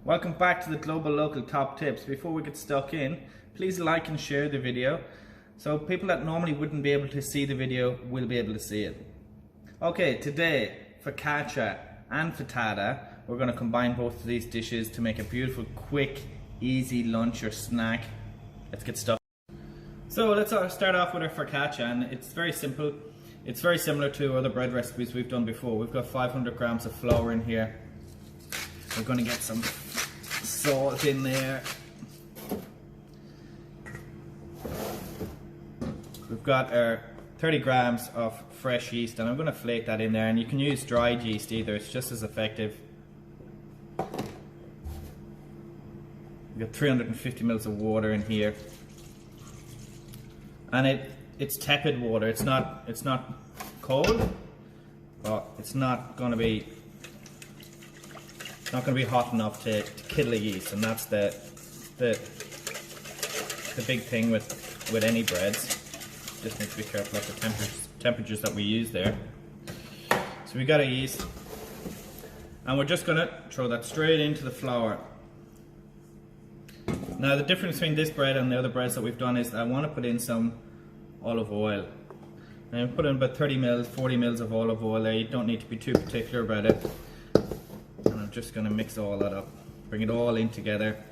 Welcome back to the Global Local Top Tips. Before we get stuck in, please like and share the video so people that normally wouldn't be able to see the video will be able to see it. Okay, today, focaccia and frittata, we're going to combine both of these dishes to make a beautiful, quick, easy lunch or snack. Let's get stuck. So let's start off with our focaccia, and it's very simple. It's very similar to other bread recipes we've done before. We've got 500 grams of flour in here. We're going to get some salt in there. We've got our 30 grams of fresh yeast, and I'm going to flake that in there, and you can use dried yeast either, it's just as effective. We've got 350 ml of water in here, and it's tepid water. It's not cold, but it's not going to be hot enough to kill the yeast, and that's the big thing with any breads. Just need to be careful of the temperatures that we use there. So we got our yeast, and we're just going to throw that straight into the flour. Now the difference between this bread and the other breads that we've done is that I want to put in some olive oil. Now I put in about 30 ml, 40 ml of olive oil there. You don't need to be too particular about it. And I'm just going to mix all that up, bring it all in together.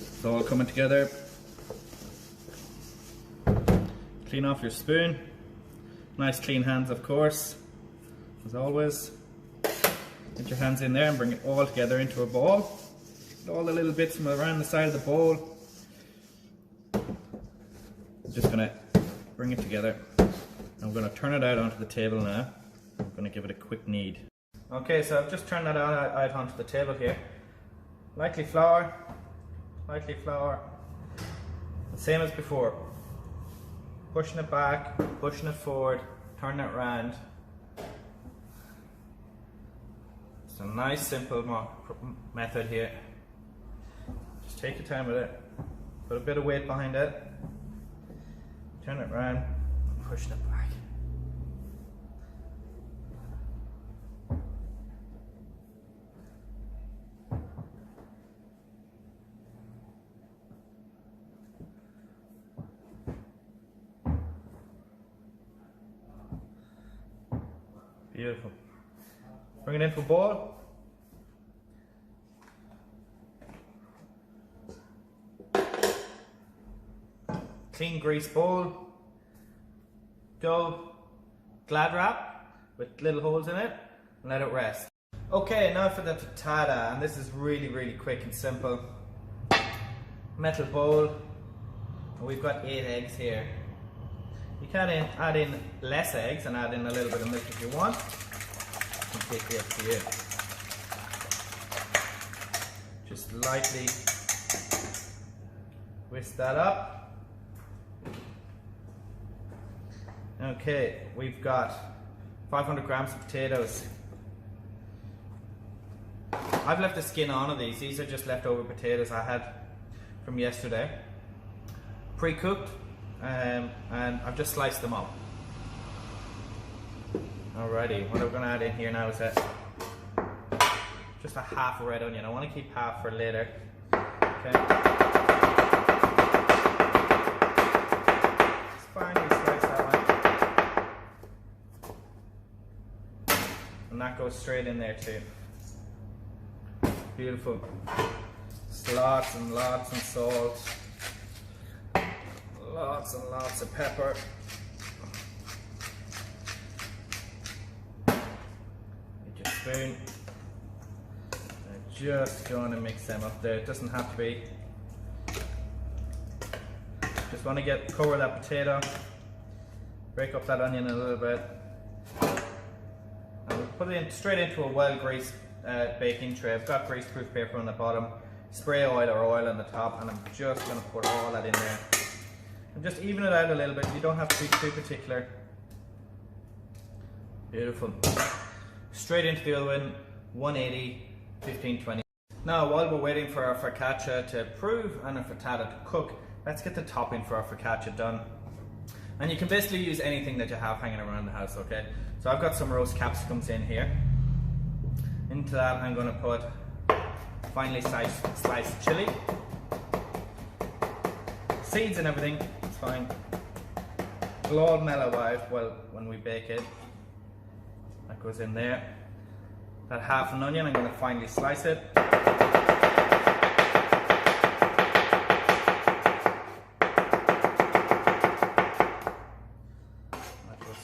It's all coming together. Clean off your spoon. Nice clean hands, of course, as always. Get your hands in there and bring it all together into a ball. Get all the little bits from around the side of the bowl. I'm just going to bring it together. I'm going to turn it out onto the table now. I'm going to give it a quick knead. Okay, so I've just turned that out onto the table here. Lightly flour, same as before. Pushing it back, pushing it forward, turning it around. It's a nice simple method here. Just take your time with it, put a bit of weight behind it, turn it around, and pushing it back. Beautiful. Bring it into a bowl. Clean grease bowl. Dough Glad wrap with little holes in it and let it rest. Okay, now for the frittata, and this is really quick and simple. Metal bowl, and we've got 8 eggs here. You can add in less eggs and add in a little bit of milk if you want. Completely up to you. Just lightly whisk that up. Okay, we've got 500 grams of potatoes. I've left the skin on of these. These are just leftover potatoes I had from yesterday. Pre-cooked. And I've just sliced them up. Alrighty, what I'm going to add in here now is just a half a red onion. I want to keep half for later. Okay. Just finely slice that one. And that goes straight in there too. Beautiful. Lots and lots of salt. Lots and lots of pepper. Get your spoon. I'm just going to mix them up there. It doesn't have to be. Just want to cover that potato. Break up that onion a little bit. And we'll put it straight into a well-greased baking tray. I've got grease-proof paper on the bottom. Spray oil or oil on the top, and I'm just going to put all that in there. And just even it out a little bit. You don't have to be too particular. Beautiful. Straight into the oven, 180, 15-20. Now, while we're waiting for our focaccia to prove and our frittata to cook, let's get the topping for our focaccia done. And you can basically use anything that you have hanging around the house, okay? So I've got some roast capsicums in here. Into that I'm going to put finely sliced chili. Seeds and everything, it's fine. It'll all mellow out when we bake it. That goes in there. That half an onion, I'm going to finely slice it.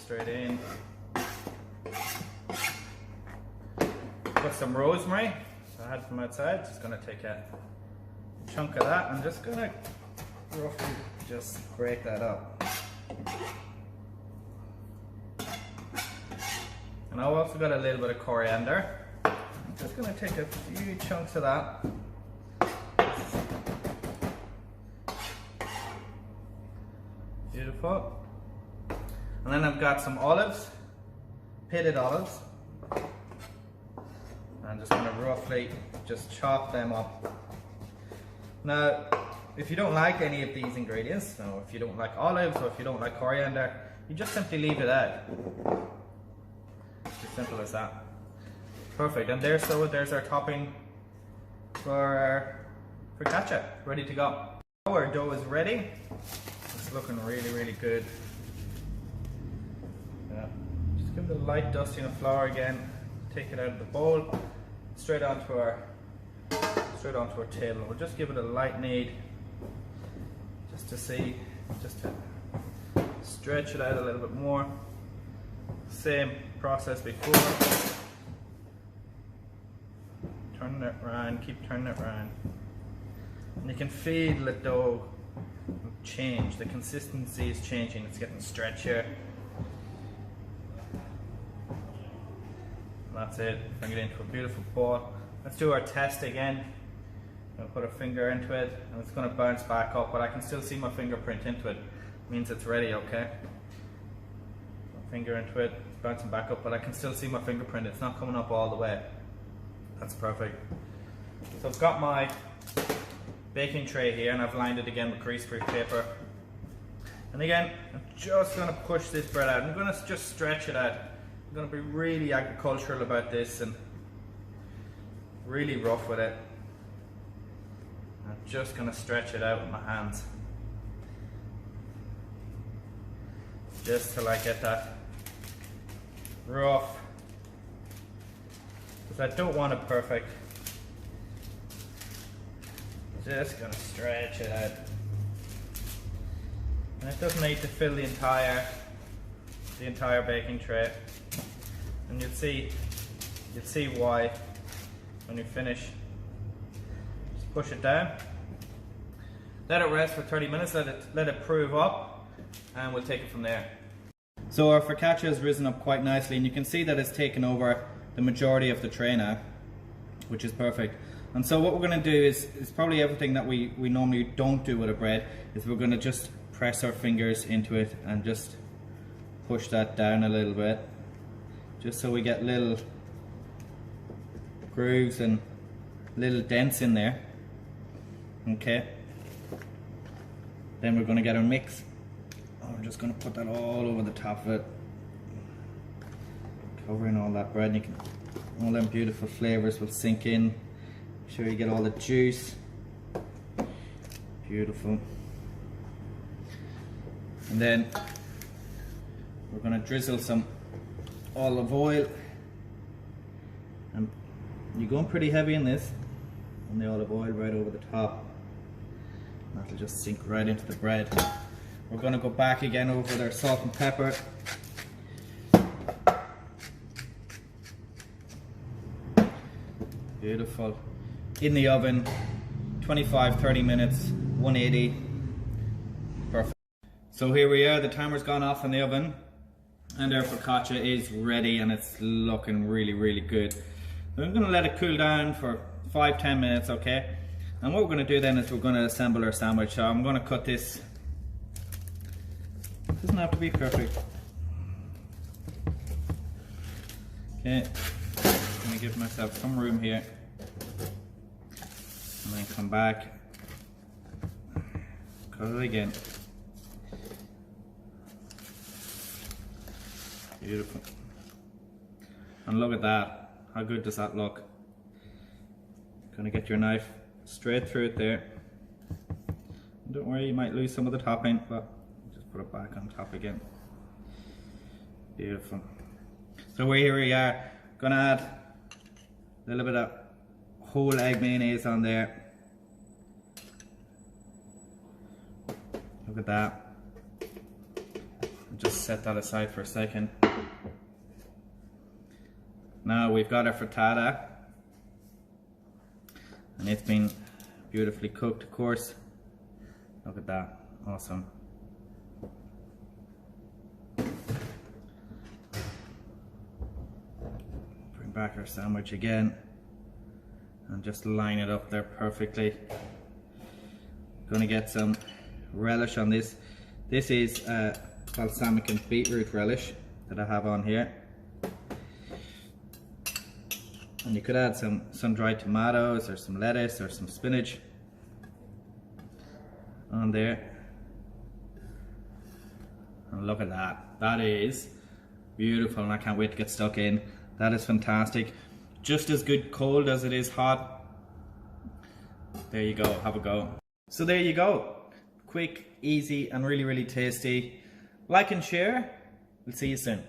Straight in. Got some rosemary, so I had from outside. Just gonna take a chunk of that. I'm just gonna roughly just grate that up. And I've also got a little bit of coriander. I'm just gonna take a few chunks of that. Beautiful. And then I've got some olives, pitted olives. I'm just going to roughly just chop them up. Now, if you don't like any of these ingredients, no, if you don't like olives or if you don't like coriander, you just simply leave it out. It's as simple as that. Perfect. And there's our topping for our focaccia, ready to go. Our dough is ready. It's looking really, really good. Just give it a light dusting of flour again, take it out of the bowl, straight onto our table. We'll just give it a light knead, just to stretch it out a little bit more. Same process before. Turn it around, keep turning it around. And you can feel the dough change, the consistency is changing, it's getting stretchier. That's it, bring it into a beautiful ball. Let's do our test again. I'll put a finger into it and it's going to bounce back up, but I can still see my fingerprint into it. It means it's ready, okay? Finger into it, it's bouncing back up, but I can still see my fingerprint. It's not coming up all the way. That's perfect. So I've got my baking tray here and I've lined it again with greaseproof paper. And again, I'm just going to push this bread out. I'm going to just stretch it out. I'm going to be really agricultural about this and really rough with it. I'm just going to stretch it out with my hands. Just till I get that rough. Because I don't want it perfect. Just going to stretch it out. And it doesn't need to fill the entire baking tray. And you'll see why when you finish. Just push it down. Let it rest for 30 minutes, let it prove up, and we'll take it from there. So our focaccia has risen up quite nicely, and you can see that it's taken over the majority of the tray now, which is perfect. And so what we're going to do is probably everything that we normally don't do with a bread, is we're going to just press our fingers into it and just push that down a little bit, just so we get little grooves and little dents in there. Okay. Then we're going to get our mix. I'm just going to put that all over the top of it, covering all that bread. And you can, all them beautiful flavors will sink in. Make sure you get all the juice. Beautiful. And then we're going to drizzle some olive oil. And you're going pretty heavy in this, and the olive oil right over the top. That'll just sink right into the bread. We're going to go back again over with our salt and pepper. Beautiful. In the oven, 25-30 minutes, 180. Perfect. So here we are, the timer's gone off in the oven, and our focaccia is ready, and it's looking really, really good. I'm going to let it cool down for 5-10 minutes, okay? And what we're going to do then is we're going to assemble our sandwich. So I'm going to cut this. It doesn't have to be perfect. Okay, I'm going to give myself some room here. And then come back, Cut it again. Beautiful. And look at that. How good does that look? Gonna get your knife straight through it there. And don't worry, you might lose some of the topping, but just put it back on top again. Beautiful. So here we are. Gonna add a little bit of whole egg mayonnaise on there. Look at that. Just set that aside for a second. Now we've got our frittata, and it's been beautifully cooked, of course. Look at that, awesome. Bring back our sandwich again and just line it up there perfectly. Gonna get some relish on this. This is balsamic and beetroot relish that I have on here. And you could add some sun-dried tomatoes or some lettuce or some spinach on there. And look at that. That is beautiful, and I can't wait to get stuck in. That is fantastic. Just as good cold as it is hot. There you go, have a go. So there you go. Quick, easy, and really, really tasty. Like and share. We'll see you soon.